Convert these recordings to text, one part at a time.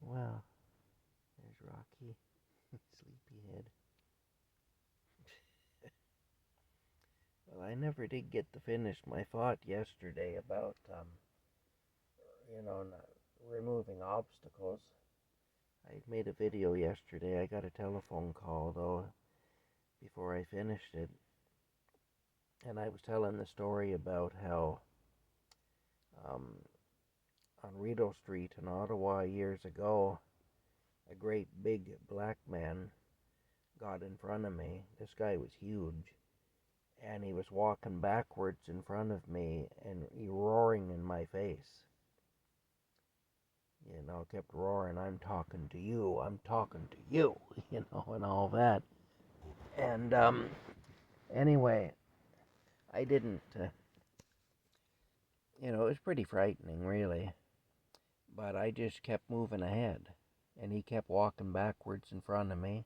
Well, there's Rocky. Sleepyhead. Well, I never did get to finish my thought yesterday about, not removing obstacles. I made a video yesterday. I got a telephone call, though, before I finished it. And I was telling the story about how um, on Rideau Street in Ottawa years ago, a great big black man got in front of me. This guy was huge. And he was walking backwards in front of me and he roaring in my face. Kept roaring, I'm talking to you, I'm talking to you, and all that. And anyway, I didn't, it was pretty frightening, really. But I just kept moving ahead. And he kept walking backwards in front of me.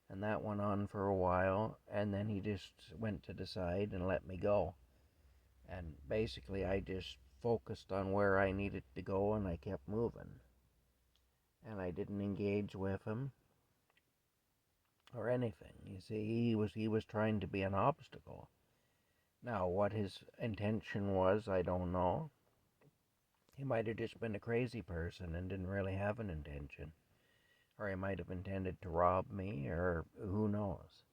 And that went on for a while. And then he just went to the side and let me go. And basically, I just focused on where I needed to go and I kept moving. And I didn't engage with him or anything. You see, he was trying to be an obstacle. Now, what his intention was, I don't know. He might have just been a crazy person and didn't really have an intention. Or he might have intended to rob me, or who knows.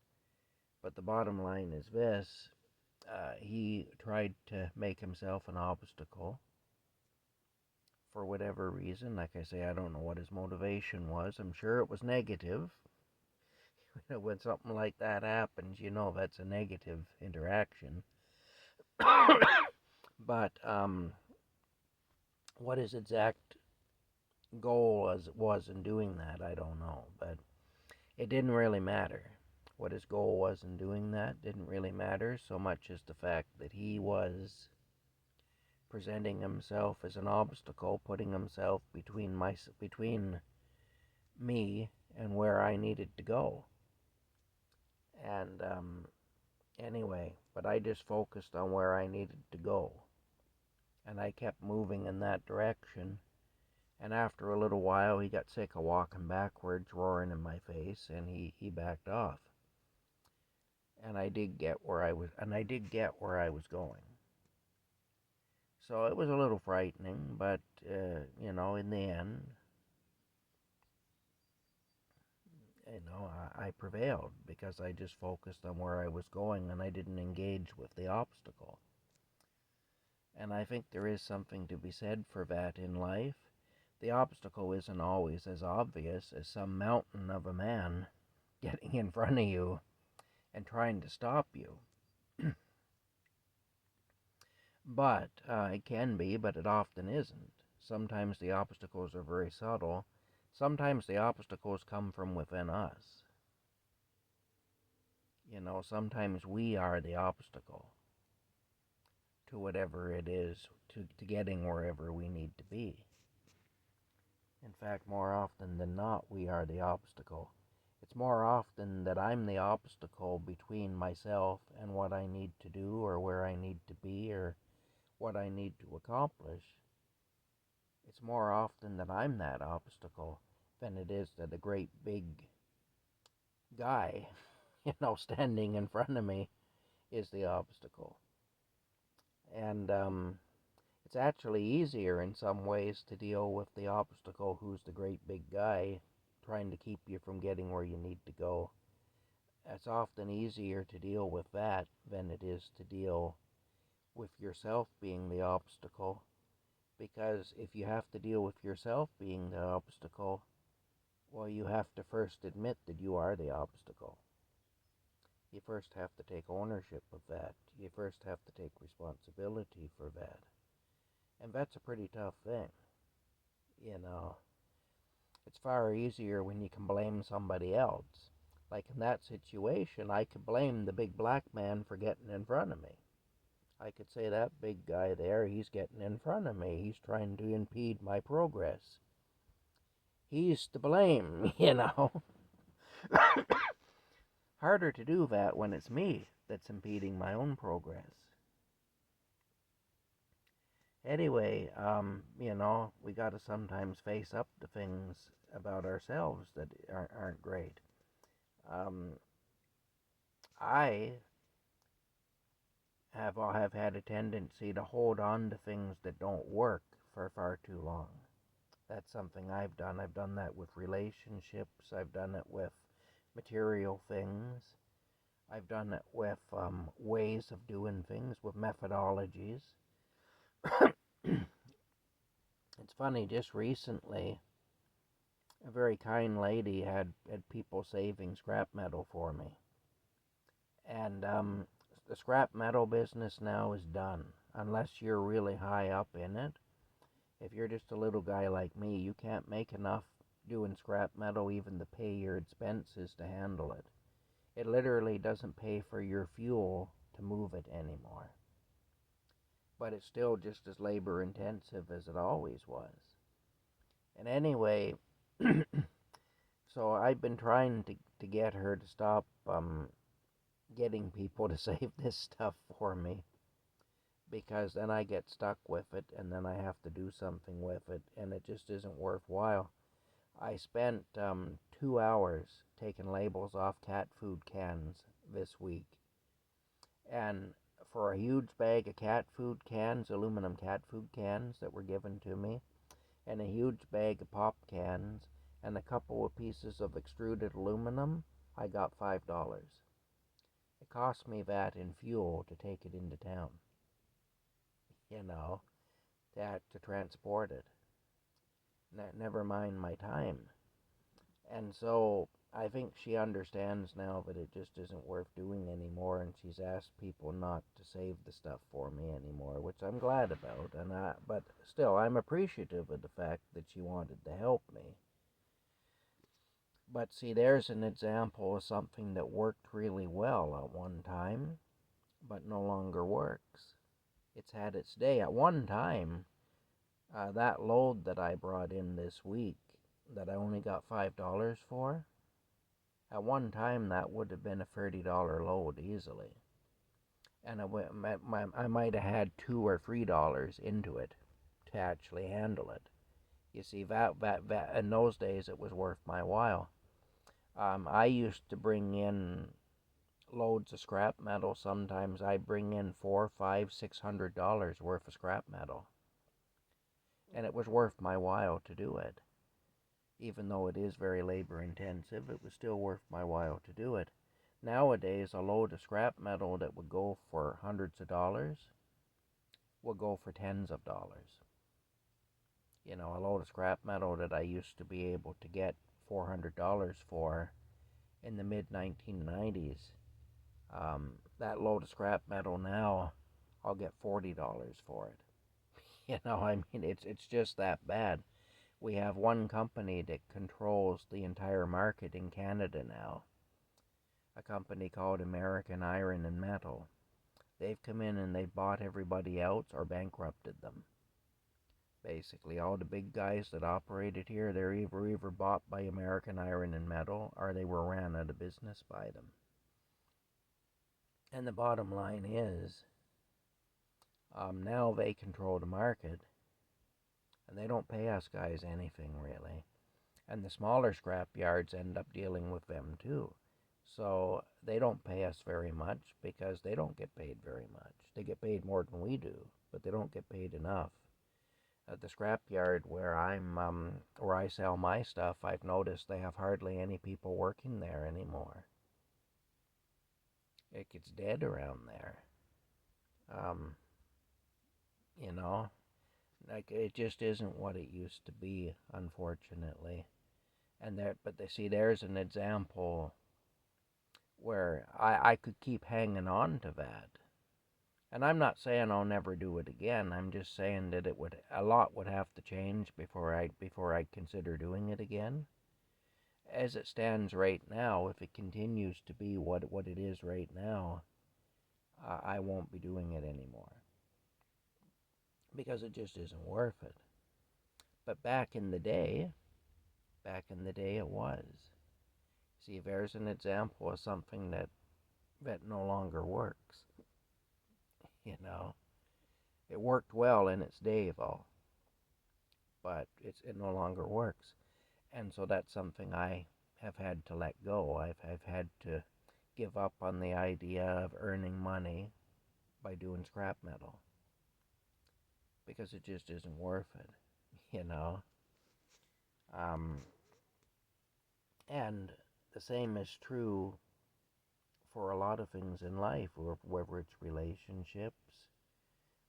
But the bottom line is this. He tried to make himself an obstacle for whatever reason. Like I say, I don't know what his motivation was. I'm sure it was negative. When something like that happens, that's a negative interaction. But what his exact goal was in doing that, I don't know. But it didn't really matter. What his goal was in doing that didn't really matter so much as the fact that he was presenting himself as an obstacle, putting himself between me and where I needed to go. And anyway, but I just focused on where I needed to go. And I kept moving in that direction. And after a little while, he got sick of walking backwards, roaring in my face, and he backed off. And I did get where I was going. So it was a little frightening, but in the end, I prevailed because I just focused on where I was going and I didn't engage with the obstacle. And I think there is something to be said for that in life. The obstacle isn't always as obvious as some mountain of a man getting in front of you and trying to stop you. But it can be, but it often isn't. Sometimes the obstacles are very subtle. Sometimes the obstacles come from within us. Sometimes we are the obstacle to whatever it is, to getting wherever we need to be. In fact, more often than not, we are the obstacle. It's more often that I'm the obstacle between myself and what I need to do or where I need to be or what I need to accomplish. It's more often that I'm that obstacle than it is that a great big guy, standing in front of me is the obstacle. And it's actually easier in some ways to deal with the obstacle who's the great big guy trying to keep you from getting where you need to go. It's often easier to deal with that than it is to deal with yourself being the obstacle. Because if you have to deal with yourself being the obstacle, well, you have to first admit that you are the obstacle. You first have to take ownership of that. You first have to take responsibility for that. And that's a pretty tough thing. It's far easier when you can blame somebody else. Like in that situation, I could blame the big black man for getting in front of me. I could say that big guy there, he's getting in front of me. He's trying to impede my progress. He's to blame, Harder to do that when it's me that's impeding my own progress. anyway, we got to sometimes face up to things about ourselves that aren't great. Um, I have had a tendency to hold on to things that don't work for far too long. That's something I've done. I've done that with relationships. I've done it with material things. I've done it with ways of doing things, with methodologies. It's funny, just recently, a very kind lady had people saving scrap metal for me. And the scrap metal business now is done. Unless you're really high up in it. If you're just a little guy like me, you can't make enough doing scrap metal even to pay your expenses to handle it. It literally doesn't pay for your fuel to move it anymore. But it's still just as labor intensive as it always was. And anyway, so I've been trying to get her to stop getting people to save this stuff for me, because then I get stuck with it and then I have to do something with it, and it just isn't worthwhile. I spent 2 hours taking labels off cat food cans this week, and for a huge bag of cat food cans, aluminum cat food cans that were given to me, and a huge bag of pop cans, and a couple of pieces of extruded aluminum, I got $5. It cost me that in fuel to take it into town, you know, to transport it. Never mind my time. And so I think she understands now that it just isn't worth doing anymore, and she's asked people not to save the stuff for me anymore, which I'm glad about. But still, I'm appreciative of the fact that she wanted to help me. But see, there's an example of something that worked really well at one time, but no longer works. It's had its day. At one time, that load that I brought in this week, that I only got $5 for, at one time that would have been a $30 load easily. And I might have had $2 or $3 into it to actually handle it. You see, that in those days it was worth my while. I used to bring in loads of scrap metal. Sometimes I bring in $400, $500, $600 worth of scrap metal, and it was worth my while to do it. Even though it is very labor intensive, it was still worth my while to do it. Nowadays, a load of scrap metal that would go for hundreds of dollars will go for tens of dollars. You know, a load of scrap metal that I used to be able to get $400 for in the mid-1990s, that load of scrap metal now, I'll get $40 for it. You know, I mean, it's just that bad. We have one company that controls the entire market in Canada now, a company called American Iron and Metal. They've come in and they've bought everybody else or bankrupted them. Basically, all the big guys that operated here, they're either bought by American Iron and Metal or they were ran out of business by them. And the bottom line is, now they control the market, and they don't pay us guys anything really. And the smaller scrap yards end up dealing with them too. So they don't pay us very much because they don't get paid very much. They get paid more than we do, but they don't get paid enough. At the scrap yard where where I sell my stuff, I've noticed they have hardly any people working there anymore. It gets dead around there. Um, you know, like it just isn't what it used to be, unfortunately. But they see, there's an example where I could keep hanging on to that. And I'm not saying I'll never do it again. I'm just saying that a lot would have to change before I'd consider doing it again. As it stands right now, if it continues to be what it is right now, I won't be doing it anymore because it just isn't worth it. But back in the day it was. See, there's an example of something that no longer works. You know, It worked well in its day, though, but it no longer works. And so that's something I have had to let go. I've had to give up on the idea of earning money by doing scrap metal because it just isn't worth it, you know. Um, and the same is true for a lot of things in life, whether it's relationships,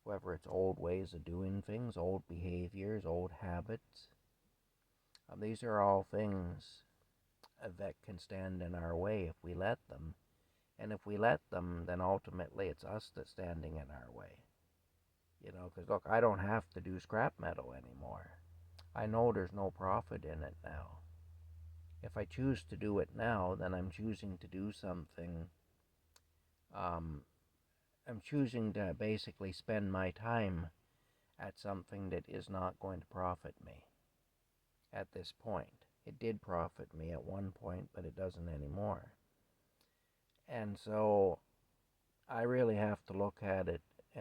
whether it's old ways of doing things, old behaviors, old habits. These are all things that can stand in our way if we let them. And if we let them, then ultimately it's us that's standing in our way. You know, because look, I don't have to do scrap metal anymore. I know there's no profit in it now. If I choose to do it now, then I'm choosing to do something. Um, I'm choosing to basically spend my time at something that is not going to profit me at this point. It did profit me at one point, but it doesn't anymore. And so I really have to look at it